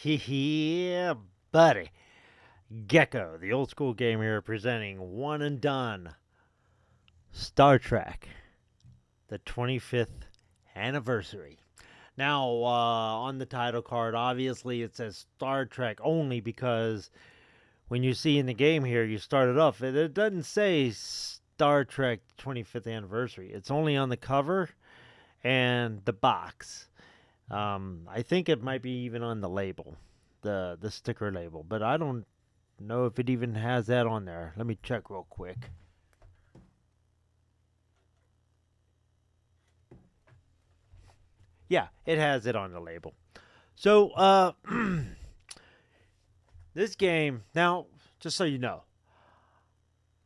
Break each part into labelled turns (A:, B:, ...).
A: Yeah, buddy. Gecko, the old school game here, presenting one and done Star Trek, the 25th anniversary. Now, on the title card, obviously it says Star Trek only because when you see in the game here, you start it off, it doesn't say Star Trek 25th anniversary. It's only on the cover and the box. I think it might be even on the label, the sticker label, but I don't know if it even has that on there. Let me check real quick. Yeah, it has it on the label. So, this game, now, just so you know,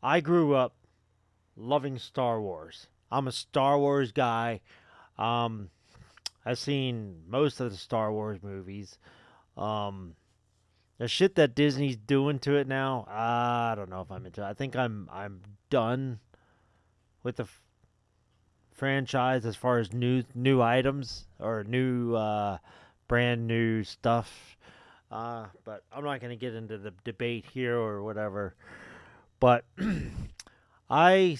A: I grew up loving Star Wars. I'm a Star Wars guy. Um, I've seen most of the Star Wars movies. Um, the shit that Disney's doing to it now, I don't know if I'm into it. I think I'm done with the franchise as far as new items or new brand new stuff. But I'm not going to get into the debate here or whatever. But I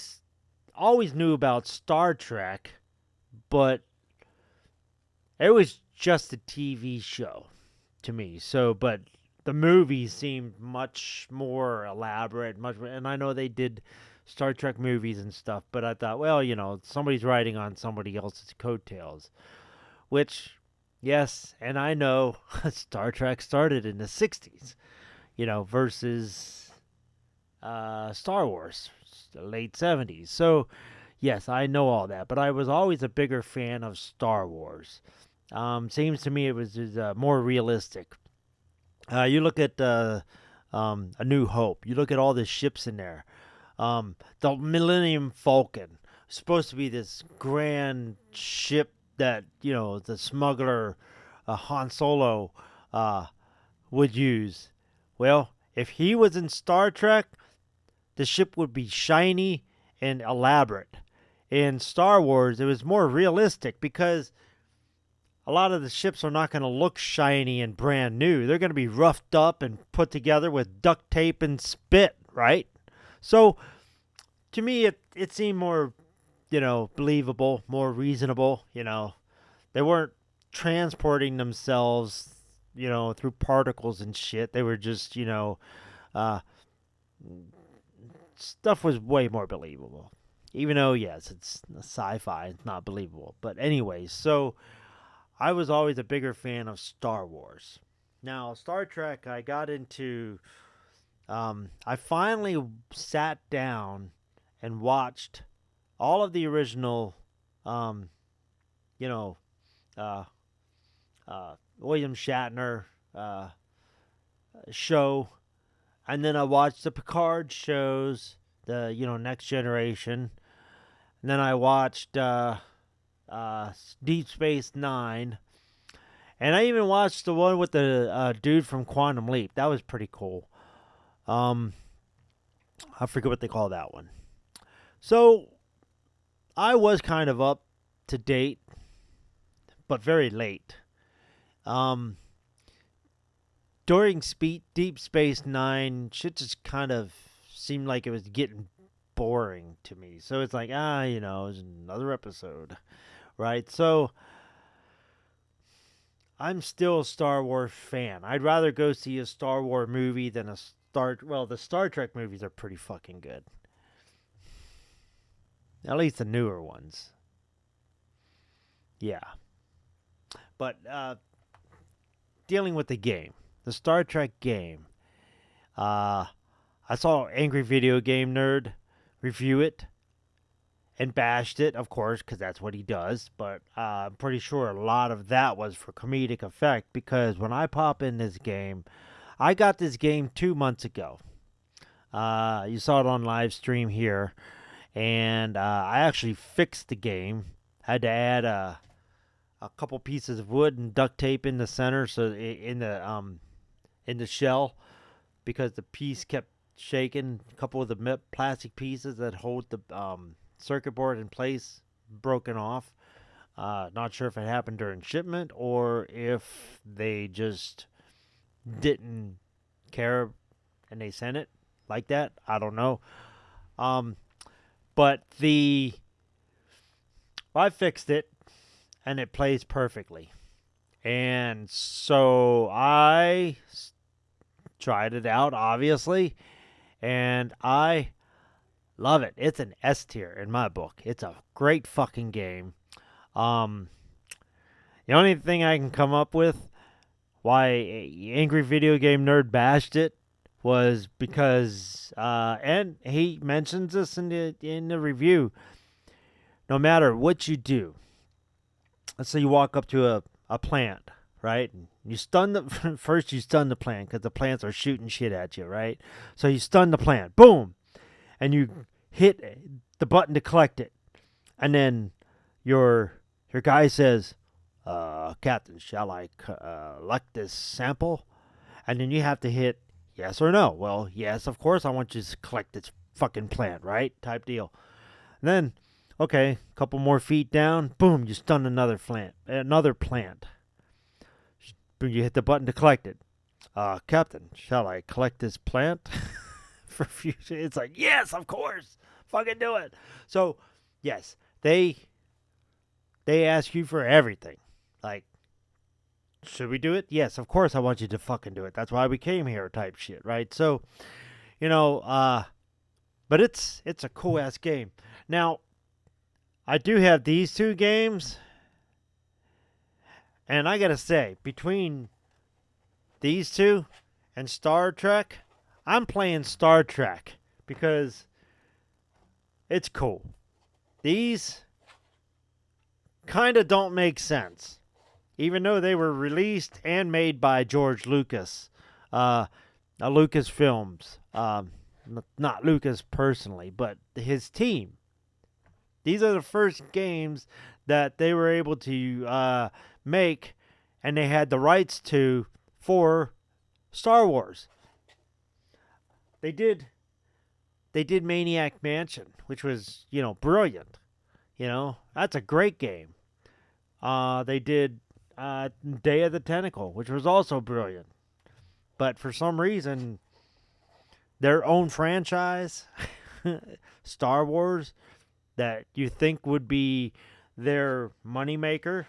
A: always knew about Star Trek, but it was just a TV show to me. So, but the movies seemed much more elaborate, and I know they did Star Trek movies and stuff, but I thought, well, somebody's riding on somebody else's coattails, which, yes, and I know Star Trek started in the 60s, versus Star Wars, the late 70s. So, yes, I know all that, but I was always a bigger fan of Star Wars. Seems to me it was more realistic. You look at A New Hope. You look at all the ships in there. The Millennium Falcon, supposed to be this grand ship that the smuggler Han Solo would use. Well, if he was in Star Trek, the ship would be shiny and elaborate. In Star Wars, it was more realistic because a lot of the ships are not going to look shiny and brand new. They're going to be roughed up and put together with duct tape and spit, right? So, to me, it seemed more, believable, more reasonable. They weren't transporting themselves, through particles and shit. They were just, uh, stuff was way more believable. Even though, yes, it's sci-fi, it's not believable. But anyways, so I was always a bigger fan of Star Wars. Now, Star Trek, I got into. I finally sat down and watched all of the original, um, you know, uh, William Shatner show, and then I watched the Picard shows, the Next Generation, and then I watched Deep Space Nine, and I even watched the one with the dude from Quantum Leap. That was pretty cool. Um, I forget what they call that one. So I was kind of up to date, but very late. Um, During Deep Space Nine, shit just kind of seemed like it was getting boring to me. So it's like, it's another episode, right? So I'm still a Star Wars fan. I'd rather go see a Star Wars movie than the Star Trek movies are pretty fucking good. At least the newer ones. Yeah. But dealing with the game, the Star Trek game, I saw Angry Video Game Nerd review it and bashed it, of course, because that's what he does. But I'm pretty sure a lot of that was for comedic effect because when I pop in this game, I got this game 2 months ago. You saw it on live stream here, and I actually fixed the game. Had to add a couple pieces of wood and duct tape in the center, so in the shell, because the piece kept shaking. A couple of the plastic pieces that hold the circuit board in place broken off. Not sure if it happened during shipment or if they just didn't care and they sent it like that. I don't know. Um, but I fixed it and it plays perfectly. And so tried it out, obviously, and I love it. It's an S tier in my book. It's a great fucking game. Um, the only thing I can come up with why Angry Video Game Nerd bashed it was because, and he mentions this in the review. No matter what you do, let's say you walk up to a plant, right? You stun the first. You stun the plant because the plants are shooting shit at you, right? So you stun the plant, boom, and you hit the button to collect it, and then your guy says, "Captain, shall I collect this sample?" And then you have to hit yes or no. Well, yes, of course, I want you to collect this fucking plant, right? Type deal. And then, okay, a couple more feet down, boom, you stun another plant. You hit the button to collect it. Captain, shall I collect this plant for future? It's like, yes, of course, fucking do it. So, yes, they ask you for everything. Like, should we do it? Yes, of course, I want you to fucking do it. That's why we came here, type shit, right? So, but it's a cool ass game. Now, I do have these two games, and I gotta say, between these two and Star Trek, I'm playing Star Trek because it's cool. These kind of don't make sense, even though they were released and made by George Lucas, Lucasfilms. Not Lucas personally, but his team. These are the first games that they were able to make, and they had the rights to for Star Wars. They did Maniac Mansion, which was, brilliant. That's a great game. They did Day of the Tentacle, which was also brilliant. But for some reason, their own franchise, Star Wars, that you think would be their moneymaker,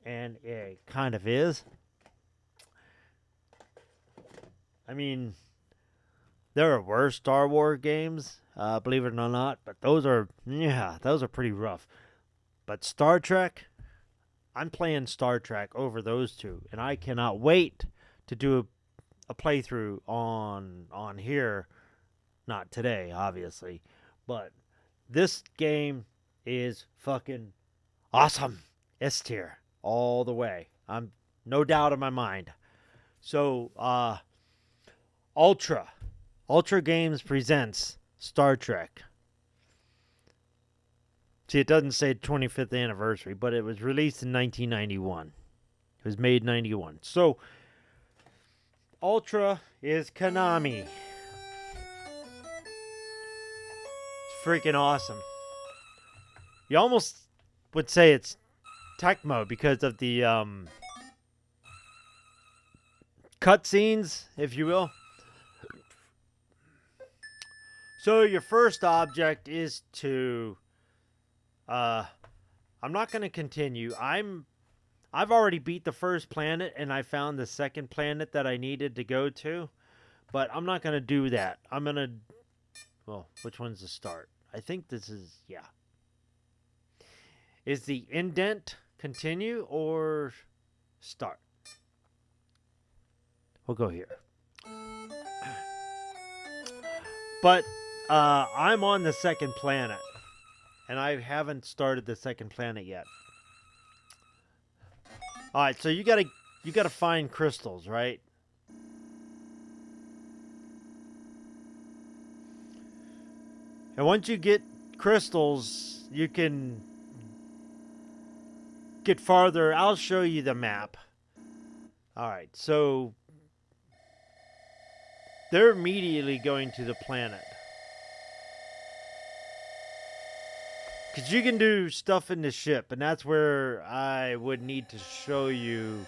A: and it kind of is. I mean, there are worse Star Wars games, believe it or not, but those are pretty rough. But Star Trek, I'm playing Star Trek over those two, and I cannot wait to do a playthrough on here. Not today, obviously, but this game is fucking awesome. S tier all the way. I'm no doubt in my mind. So, Ultra Games presents Star Trek. See, it doesn't say 25th anniversary, but it was released in 1991. It was made in 91. So, Ultra is Konami. It's freaking awesome. You almost would say it's Tecmo because of the cutscenes, if you will. So your first object is to I'm not going to continue. I've already beat the first planet and I found the second planet that I needed to go to, but I'm not going to do that. I'm going to which one's the start? I think this is Is the indent continue or start? We'll go here. But I'm on the second planet, and I haven't started the second planet yet. All right, so you gotta find crystals, right? And once you get crystals, you can get farther. I'll show you the map. All right, so they're immediately going to the planet. Because you can do stuff in the ship, and that's where I would need to show you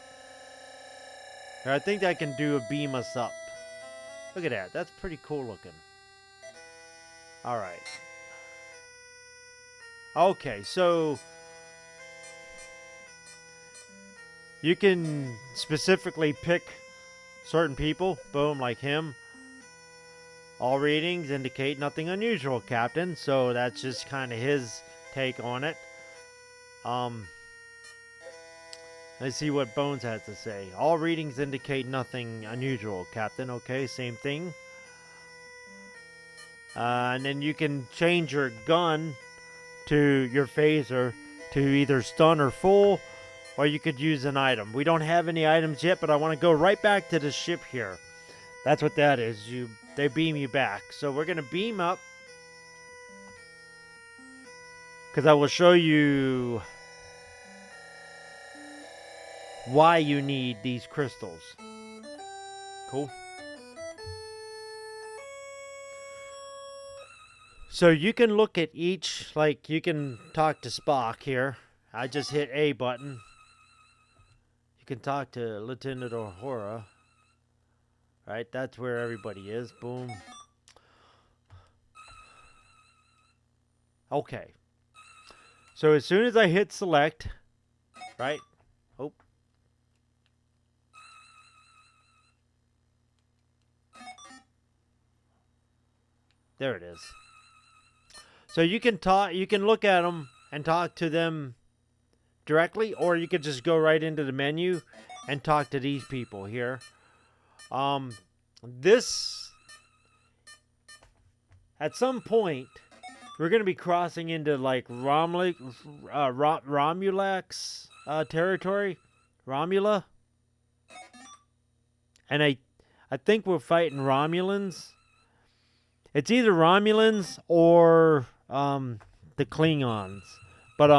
A: I think that can do a beam us up. Look at that. That's pretty cool looking. Alright. Okay, so you can specifically pick certain people. Boom, like him. All readings indicate nothing unusual, Captain. So that's just kind of his take on it. Let's see what Bones has to say. All readings indicate nothing unusual, Captain. Okay, same thing. And then you can change your gun to your phaser to either stun or full, or you could use an item. We don't have any items yet, but I want to go right back to the ship here. That's what that is. They beam you back. So we're going to beam up, because I will show you why you need these crystals. Cool. So you can look at each, like you can talk to Spock here. I just hit A button. You can talk to Lieutenant Uhura. Right, that's where everybody is. Boom. Okay. So as soon as I hit select, right? Oh. There it is. So you can talk, you can look at them and talk to them directly, or you could just go right into the menu and talk to these people here. This, at some point, we're going to be crossing into like Romulax territory, Romula, and I think we're fighting Romulans. It's either Romulans or the Klingons, but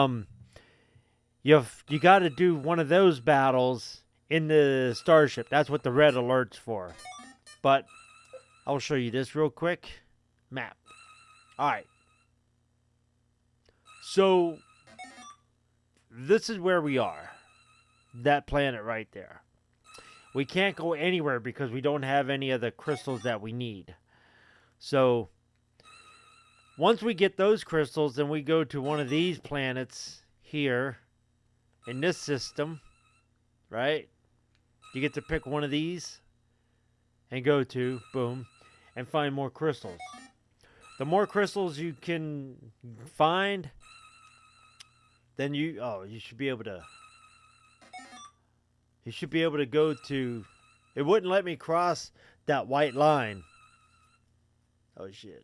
A: you got to do one of those battles in the starship. That's what the red alert's for. But I'll show you this real quick. Map. All right. So this is where we are. That planet right there. We can't go anywhere because we don't have any of the crystals that we need. So once we get those crystals, then we go to one of these planets here in this system, right? You get to pick one of these and go to, boom, and find more crystals. The more crystals you can find, then you should be able to go to, it wouldn't let me cross that white line. Oh shit.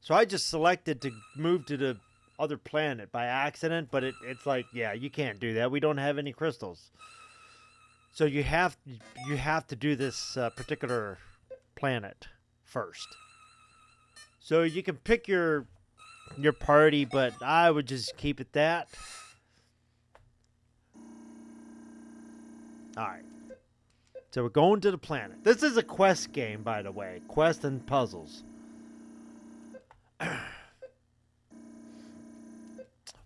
A: So I just selected to move to the other planet by accident, but it's like, yeah, you can't do that. We don't have any crystals. So you have to do this particular planet first. So you can pick your party, but I would just keep it that. Alright. So we're going to the planet. This is a quest game, by the way. Quest and puzzles.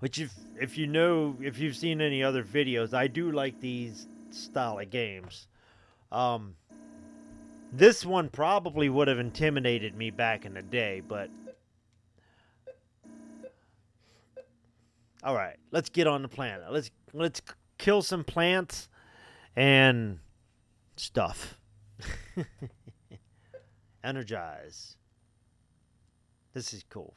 A: Which if you've seen any other videos, I do like these style of games. This one probably would have intimidated me back in the day, but all right, let's get on the planet. Let's kill some plants and stuff. Energize. This is cool.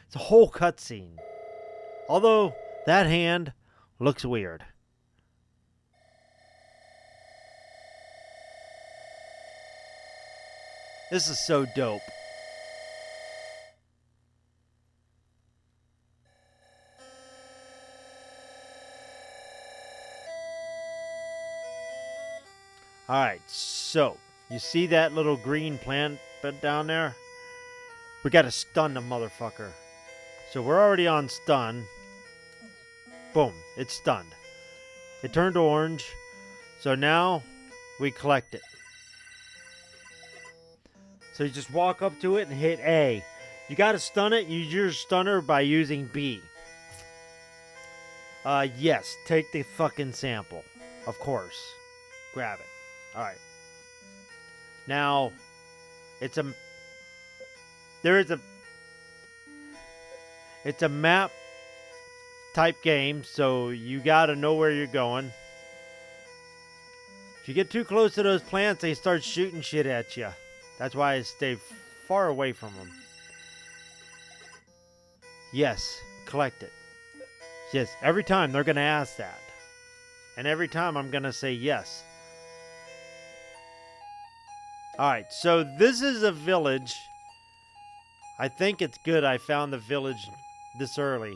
A: It's a whole cutscene. Although that hand looks weird. This is so dope. Alright, so you see that little green plant down there? We gotta stun the motherfucker. So we're already on stun. Boom, it's stunned. It turned orange. So now we collect it. So you just walk up to it and hit A. You gotta stun it. Use your stunner by using B. Yes. Take the fucking sample. Of course. Grab it. Alright. Now, it's a... There is a... It's a map type game, so you gotta know where you're going. If you get too close to those plants, they start shooting shit at you. That's why I stay far away from them. Yes, collect it. Yes, every time they're gonna ask that. And every time I'm gonna say yes. Alright, so this is a village. I think it's good I found the village this early.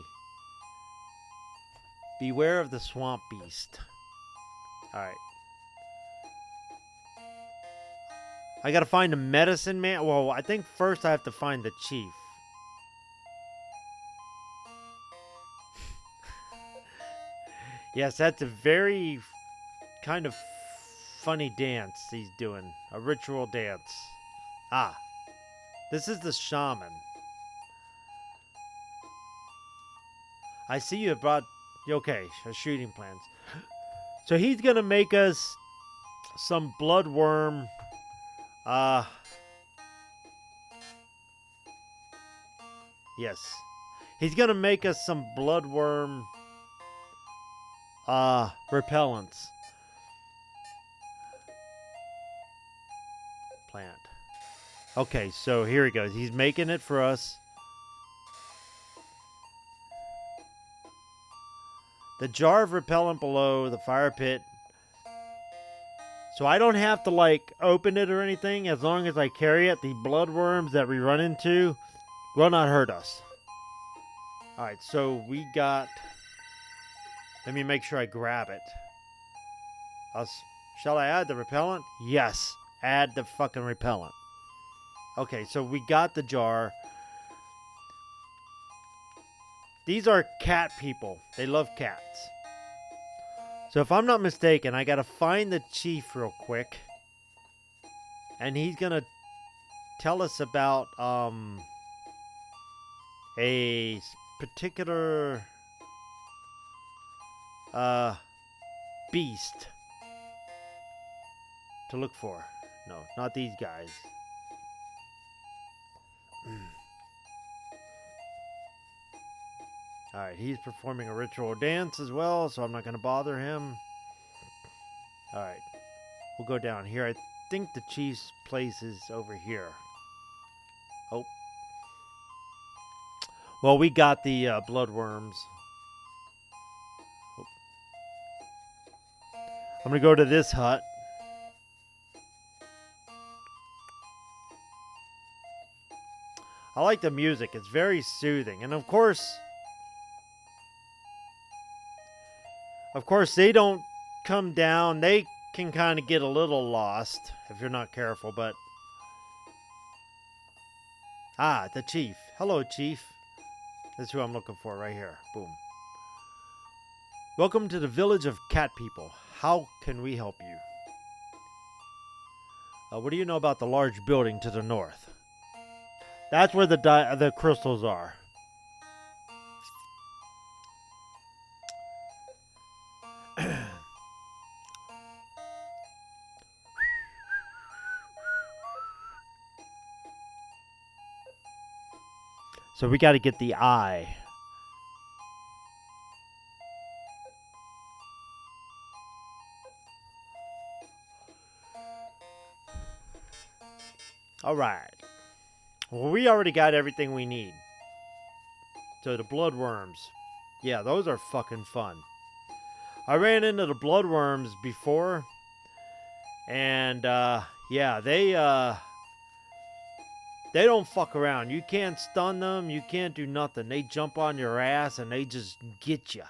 A: Beware of the swamp beast. Alright. I gotta find a medicine man. Well, I think first I have to find the chief. Yes, that's a very kind of funny dance he's doing. A ritual dance. Ah. This is the shaman. I see you have brought... Okay, shooting plans. So he's gonna make us some bloodworm... Yes. He's gonna make us some bloodworm... repellents. Plant. Okay, so here he goes. He's making it for us. The jar of repellent below the fire pit. So I don't have to, like, open it or anything. As long as I carry it, the bloodworms that we run into will not hurt us. Alright, so we got... Let me make sure I grab it. Shall I add the repellent? Yes. Add the fucking repellent. Okay, so we got the jar. These are cat people. They love cats. So if I'm not mistaken, I gotta find the chief real quick. And he's gonna tell us about a particular beast to look for. No, not these guys. Alright, he's performing a ritual dance as well, so I'm not going to bother him. Alright, we'll go down here. I think the chief's place is over here. Oh. Well, we got the bloodworms. Oh. I'm going to go to this hut. I like the music. It's very soothing. And of course, they don't come down. They can kind of get a little lost if you're not careful, but... Ah, the chief. Hello, chief. That's who I'm looking for right here. Boom. Welcome to the village of cat people. How can we help you? What do you know about the large building to the north? That's where the crystals are. So we got to get the eye. All right. Well, we already got everything we need. So the bloodworms. Yeah, those are fucking fun. I ran into the bloodworms before. And, yeah, they don't fuck around. You can't stun them. You can't do nothing. They jump on your ass and they just get you.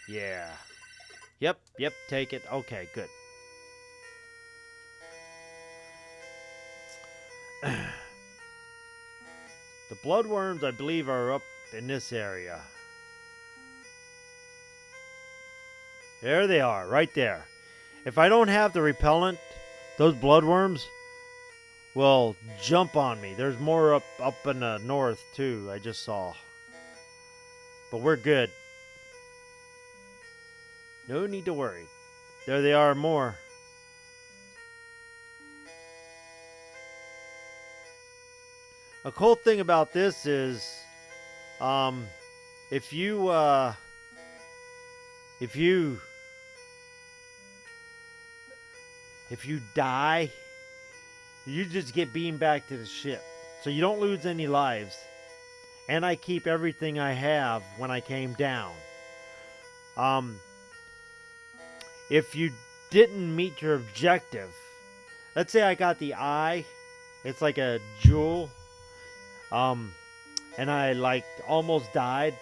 A: Yeah. Yep, take it. Okay, good. The bloodworms, I believe, are up in this area. There they are, right there. If I don't have the repellent, those bloodworms will jump on me. There's more up in the north too. I just saw, but we're good. No need to worry. There they are, more. A cool thing about this is, um, if you if you if you die, you just get beamed back to the ship, so you don't lose any lives. And I keep everything I have when I came down. Um, if you didn't meet your objective, let's say I got the eye, it's like a jewel, um, and I like almost died.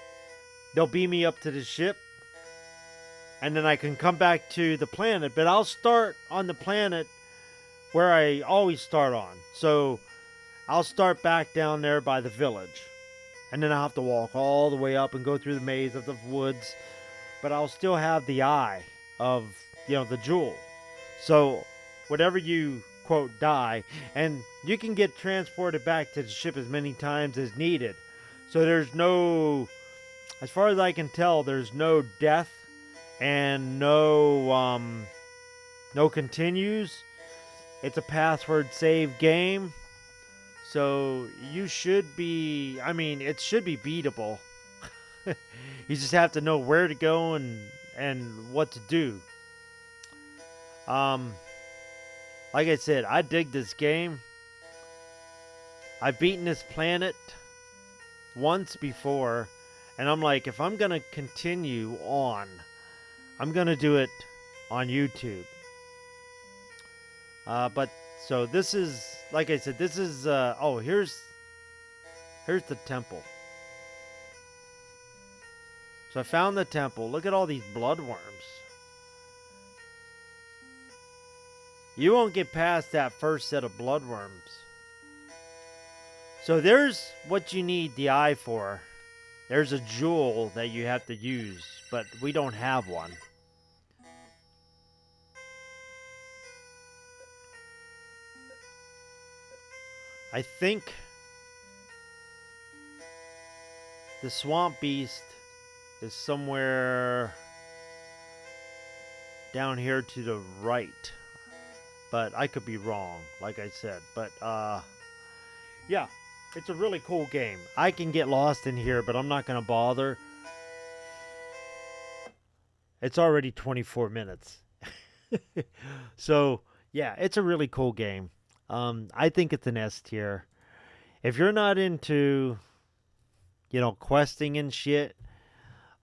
A: They'll beam me up to the ship, and then I can come back to the planet. But I'll start on the planet where I always start on. So I'll start back down there by the village, and then I'll have to walk all the way up and go through the maze of the woods. But I'll still have the eye of, the jewel. So whatever you quote die, and you can get transported back to the ship as many times as needed. So there's no, as far as I can tell, there's no death and no continues. It's a password save game. So you should be, it should be beatable. You just have to know where to go and what to do. Like I said, I dig this game. I've beaten this planet once before, and I'm like, if I'm gonna continue on, I'm gonna do it on YouTube. But so this is, like I said, this is here's the temple. So I found the temple. Look at all these bloodworms. You won't get past that first set of bloodworms. So there's what you need the eye for. There's a jewel that you have to use, but we don't have one. I think the swamp beast is somewhere down here to the right. But I could be wrong, like I said. But, yeah, it's a really cool game. I can get lost in here, but I'm not going to bother. It's already 24 minutes. So, yeah, it's a really cool game. I think it's an S tier. If you're not into, questing and shit,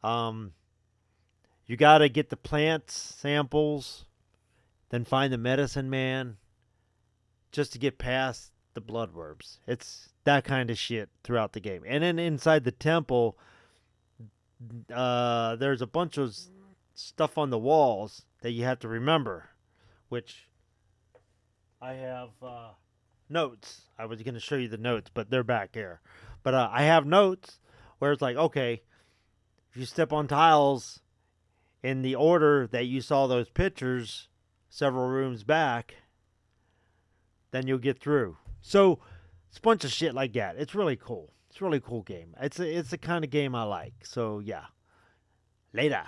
A: you got to get the plants samples, then find the medicine man just to get past the bloodworms. It's that kind of shit throughout the game. And then inside the temple, there's a bunch of stuff on the walls that you have to remember, which I have notes. I was going to show you the notes, but they're back here. But I have notes where it's like, okay, if you step on tiles in the order that you saw those pictures several rooms back, then you'll get through. So it's a bunch of shit like that. It's really cool. It's a really cool game. It's the kind of game I like. So yeah. Later.